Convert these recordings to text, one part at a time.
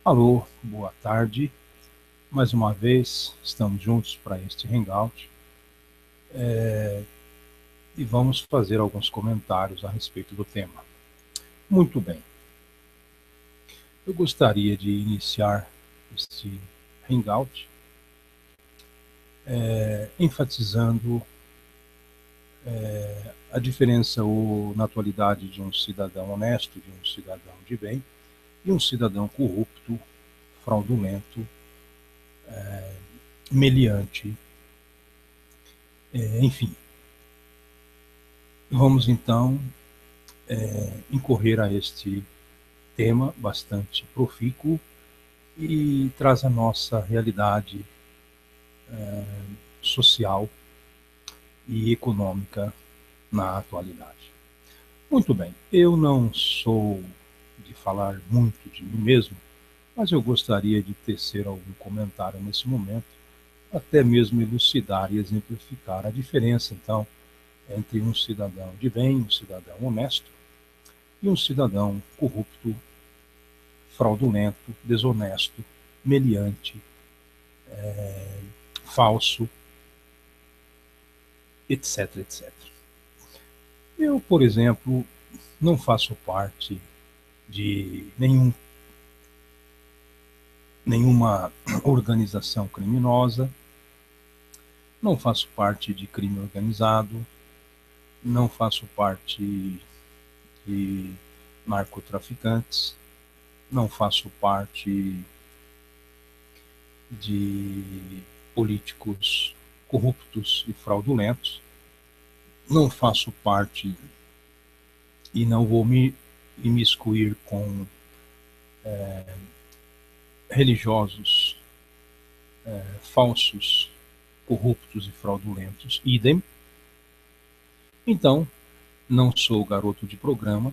Alô, boa tarde. Mais uma vez, estamos juntos para este Hangout e vamos fazer alguns comentários a respeito do tema. Muito bem, eu gostaria de iniciar este Hangout enfatizando a diferença na atualidade de um cidadão honesto, de um cidadão de bem e um cidadão corrupto, fraudulento, meliante, enfim. Vamos então incorrer a este tema bastante profícuo e traz a nossa realidade social e econômica na atualidade. Muito bem, eu não sou de falar muito de mim mesmo, mas eu gostaria de tecer algum comentário nesse momento, até mesmo elucidar e exemplificar a diferença, então, entre um cidadão de bem, um cidadão honesto, e um cidadão corrupto, fraudulento, desonesto, meliante, falso, etc, etc. Eu, por exemplo, não faço parte de nenhuma organização criminosa, não faço parte de crime organizado, não faço parte de narcotraficantes, não faço parte de políticos corruptos e fraudulentos, não faço parte e não vou me imiscuir com religiosos falsos, corruptos e fraudulentos, idem. Então, não sou garoto de programa,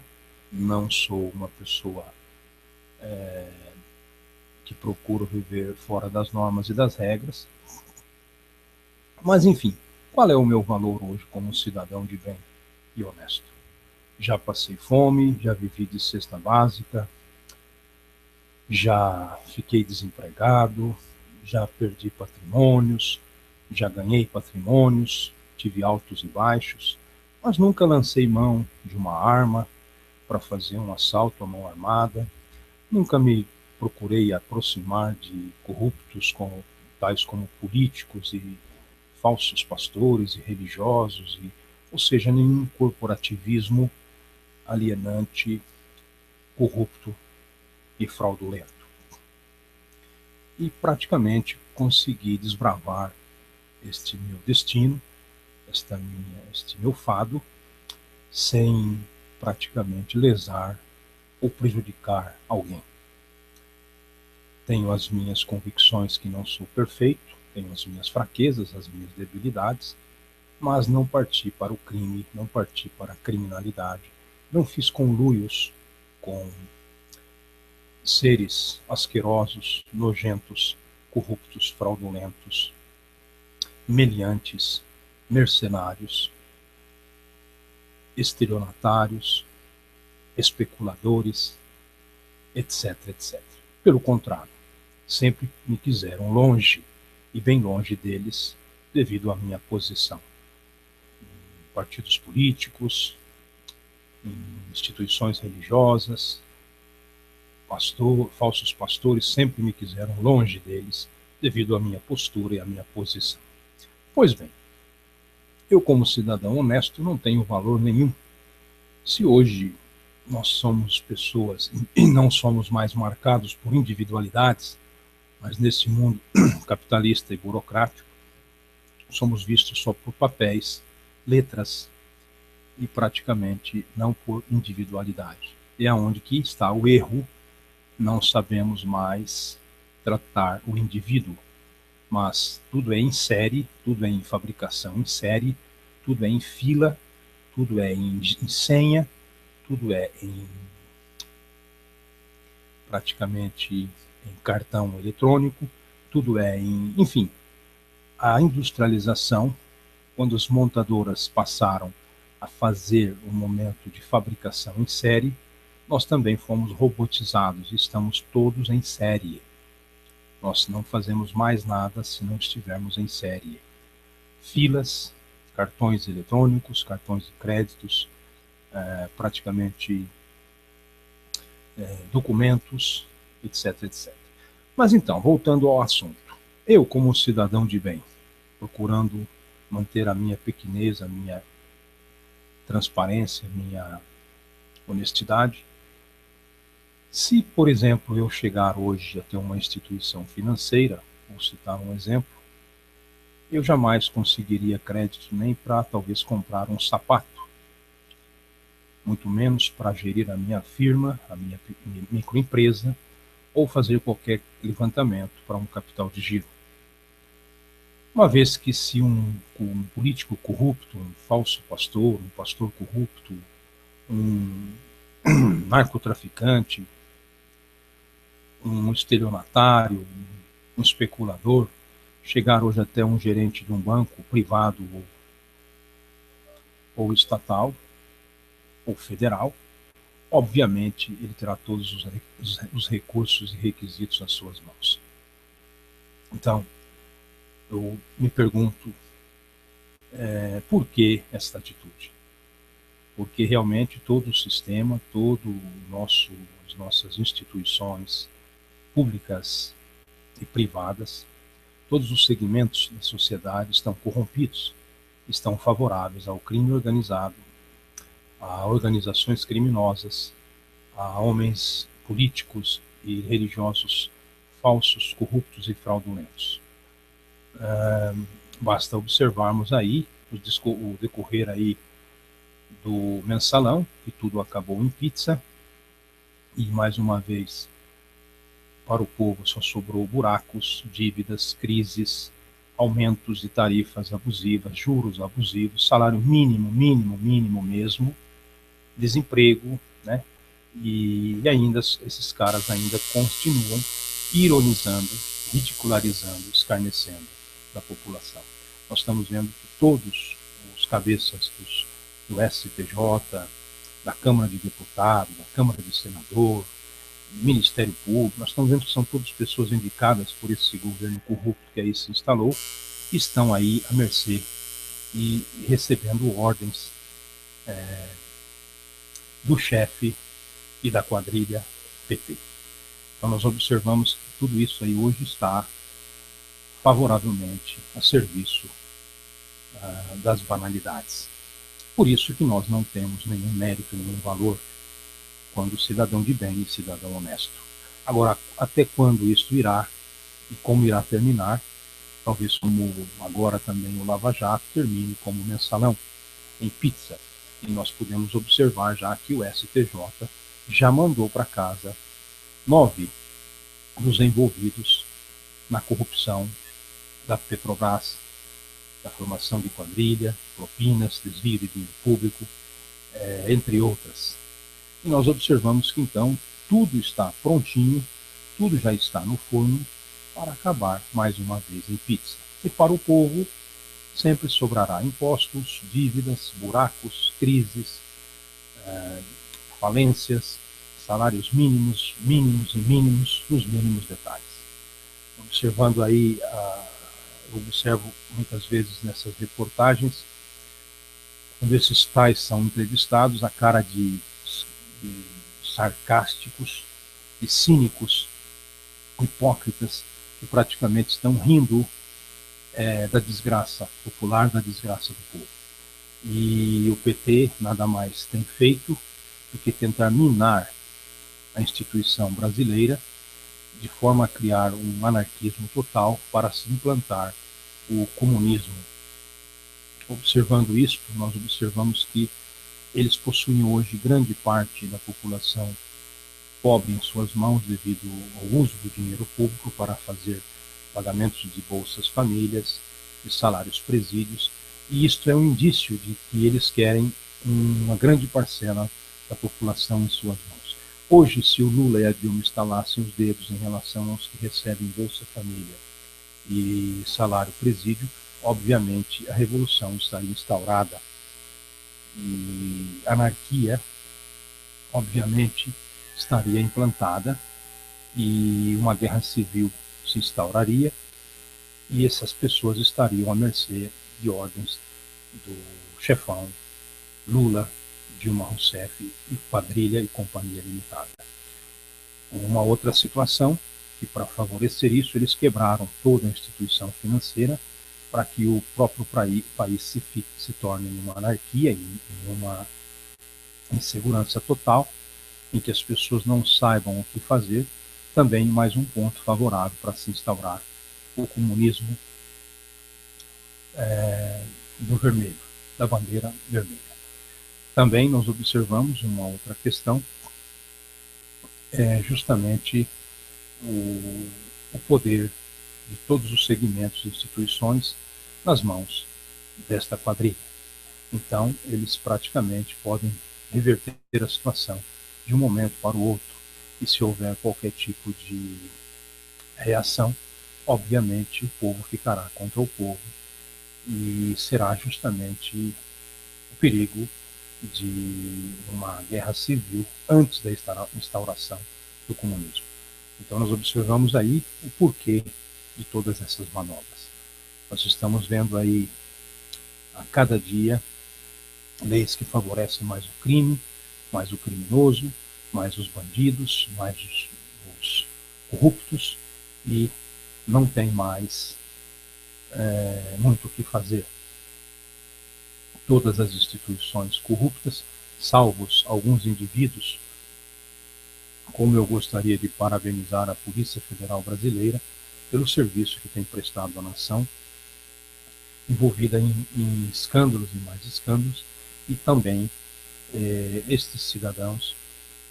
não sou uma pessoa que procura viver fora das normas e das regras. Mas, enfim, qual é o meu valor hoje como cidadão de bem e honesto? Já passei fome, já vivi de cesta básica, já fiquei desempregado, já perdi patrimônios, já ganhei patrimônios, tive altos e baixos, mas nunca lancei mão de uma arma para fazer um assalto à mão armada, nunca me procurei aproximar de corruptos tais como políticos e falsos pastores e religiosos, ou seja, nenhum corporativismo alienante, corrupto e fraudulento. E praticamente consegui desbravar este meu destino, este meu fado, sem praticamente lesar ou prejudicar alguém. Tenho as minhas convicções que não sou perfeito, tenho as minhas fraquezas, as minhas debilidades, mas não parti para o crime, não parti para a criminalidade, não fiz conluios com seres asquerosos, nojentos, corruptos, fraudulentos, meliantes, mercenários, estelionatários, especuladores, etc, etc. Pelo contrário, sempre me quiseram longe e bem longe deles devido à minha posição em partidos políticos, em instituições religiosas, falsos pastores sempre me quiseram longe deles devido à minha postura e à minha posição. Pois bem, eu como cidadão honesto não tenho valor nenhum. Se hoje nós somos pessoas e não somos mais marcados por individualidades, mas nesse mundo capitalista e burocrático, somos vistos só por papéis, letras e praticamente não por individualidade. É aonde que está o erro. Não sabemos mais tratar o indivíduo, mas tudo é em série, tudo é em fabricação em série, tudo é em fila, tudo é em senha, tudo é em praticamente em cartão eletrônico, tudo é em, enfim, a industrialização, quando as montadoras passaram a fazer o momento de fabricação em série, nós também fomos robotizados, estamos todos em série. Nós não fazemos mais nada se não estivermos em série. Filas, cartões eletrônicos, cartões de créditos, praticamente documentos, etc, etc. Mas então, voltando ao assunto. Eu, como cidadão de bem, procurando manter a minha pequenez, a minha transparência, a minha honestidade, se, por exemplo, eu chegar hoje a ter uma instituição financeira, vou citar um exemplo, eu jamais conseguiria crédito nem para talvez comprar um sapato, muito menos para gerir a minha firma, a minha microempresa, ou fazer qualquer levantamento para um capital de giro. Uma vez que se um político corrupto, um falso pastor, um pastor corrupto, um narcotraficante, um estelionatário, um especulador, chegar hoje até um gerente de um banco privado ou estatal ou federal, obviamente ele terá todos os recursos e requisitos nas suas mãos. Então, eu me pergunto por que esta atitude? Porque realmente todo o sistema, as nossas instituições públicas e privadas, todos os segmentos da sociedade estão corrompidos, estão favoráveis ao crime organizado, a organizações criminosas, a homens políticos e religiosos falsos, corruptos e fraudulentos. Basta observarmos aí o decorrer aí do mensalão, que tudo acabou em pizza, e mais uma vez para o povo só sobrou buracos, dívidas, crises, aumentos de tarifas abusivas, juros abusivos, salário mínimo mesmo, desemprego, né? E ainda esses caras ainda continuam ironizando, ridicularizando, escarnecendo da população. Nós estamos vendo que todos os cabeças do STJ, da Câmara de Deputados, da Câmara de Senador, Ministério Público, nós estamos vendo que são todas pessoas indicadas por esse governo corrupto que aí se instalou, que estão aí à mercê e recebendo ordens do chefe e da quadrilha PT. Então nós observamos que tudo isso aí hoje está favoravelmente a serviço das banalidades. Por isso que nós não temos nenhum mérito, nenhum valor quando cidadão de bem e cidadão honesto. Agora, até quando isso irá e como irá terminar, talvez como agora também o Lava Jato termine como mensalão, em pizza. E nós podemos observar já que o STJ já mandou para casa 9 dos envolvidos na corrupção da Petrobras, da formação de quadrilha, propinas, desvio de dinheiro público, entre outras. E nós observamos que então tudo está prontinho, tudo já está no forno para acabar mais uma vez em pizza. E para o povo sempre sobrará impostos, dívidas, buracos, crises, falências, salários mínimos nos mínimos detalhes. Observando aí, eu observo muitas vezes nessas reportagens, quando esses tais são entrevistados, a cara de sarcásticos e cínicos, hipócritas, que praticamente estão rindo da desgraça popular, da desgraça do povo. E o PT nada mais tem feito do que tentar minar a instituição brasileira de forma a criar um anarquismo total para se implantar o comunismo. Observando isso, nós observamos que eles possuem hoje grande parte da população pobre em suas mãos devido ao uso do dinheiro público para fazer pagamentos de bolsas famílias, de salários presídios, e isto é um indício de que eles querem uma grande parcela da população em suas mãos. Hoje, se o Lula e a Dilma estalassem os dedos em relação aos que recebem Bolsa Família e salário presídio, obviamente a revolução estaria instaurada. E anarquia, obviamente, estaria implantada e uma guerra civil se instauraria e essas pessoas estariam à mercê de ordens do chefão Lula, Dilma Rousseff e quadrilha e companhia limitada. Uma outra situação que, para favorecer isso, eles quebraram toda a instituição financeira para que o próprio país se torne uma anarquia e uma insegurança total, em que as pessoas não saibam o que fazer. Também mais um ponto favorável para se instaurar o comunismo do vermelho, da bandeira vermelha. Também nós observamos uma outra questão, justamente o poder de todos os segmentos e instituições nas mãos desta quadrilha. Então, eles praticamente podem reverter a situação de um momento para o outro. E se houver qualquer tipo de reação, obviamente o povo ficará contra o povo e será justamente o perigo de uma guerra civil antes da instauração do comunismo. Então nós observamos aí o porquê de todas essas manobras. Nós estamos vendo aí a cada dia leis que favorecem mais o crime, mais o criminoso, mais os bandidos, mais os corruptos e não tem mais muito o que fazer. Todas as instituições corruptas, salvos alguns indivíduos, como eu gostaria de parabenizar a Polícia Federal Brasileira pelo serviço que tem prestado à nação, envolvida em escândalos e mais escândalos, e também estes cidadãos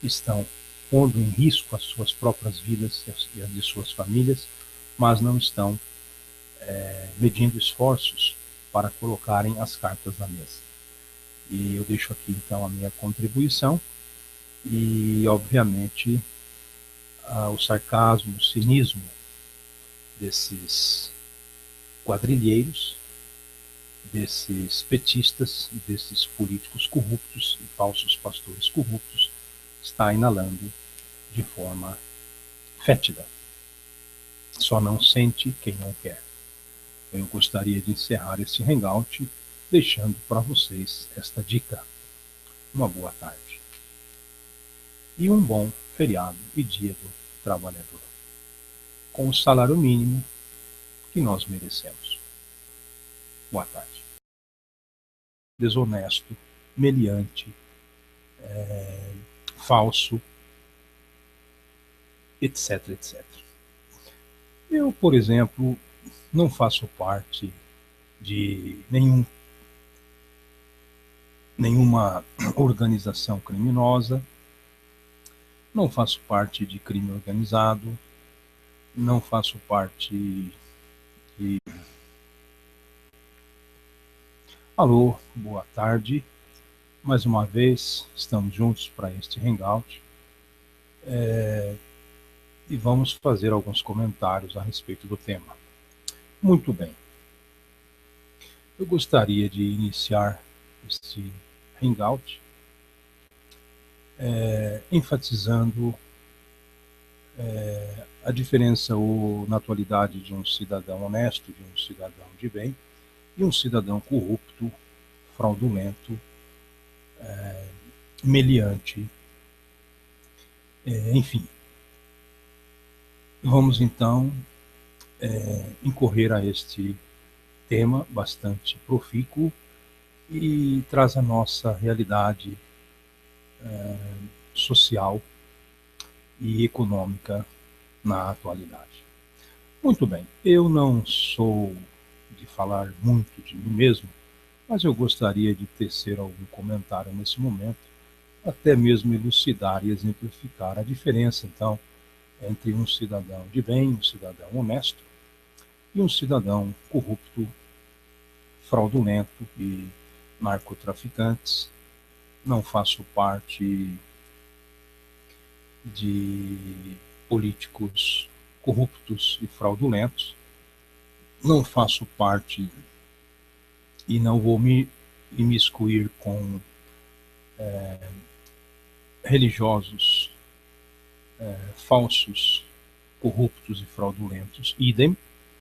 estão pondo em risco as suas próprias vidas e as de suas famílias, mas não estão medindo esforços para colocarem as cartas na mesa. E eu deixo aqui então a minha contribuição e, obviamente, o sarcasmo, o cinismo desses quadrilheiros, desses petistas, desses políticos corruptos e falsos pastores corruptos está inalando de forma fétida. Só não sente quem não quer. Eu gostaria de encerrar esse hangout deixando para vocês esta dica. Uma boa tarde. E um bom feriado e dia do trabalhador, com o salário mínimo que nós merecemos. Boa tarde. Desonesto, meliante, falso, etc, etc. Eu, por exemplo, não faço parte de nenhuma organização criminosa, não faço parte de crime organizado, não faço parte de... Alô, boa tarde. Mais uma vez, estamos juntos para este hangout e vamos fazer alguns comentários a respeito do tema. Muito bem. Eu gostaria de iniciar este hangout enfatizando a diferença na atualidade de um cidadão honesto, de um cidadão de bem e um cidadão corrupto, fraudulento, meliante, enfim. Vamos então incorrer a este tema bastante profícuo e traz a nossa realidade social e econômica na atualidade. Muito bem, eu não sou de falar muito de mim mesmo, mas eu gostaria de tecer algum comentário nesse momento, até mesmo elucidar e exemplificar a diferença, então, entre um cidadão de bem, um cidadão honesto, e um cidadão corrupto, fraudulento e narcotraficantes. Não faço parte de políticos corruptos e fraudulentos, não faço parte e não vou me imiscuir com religiosos falsos, corruptos e fraudulentos, idem,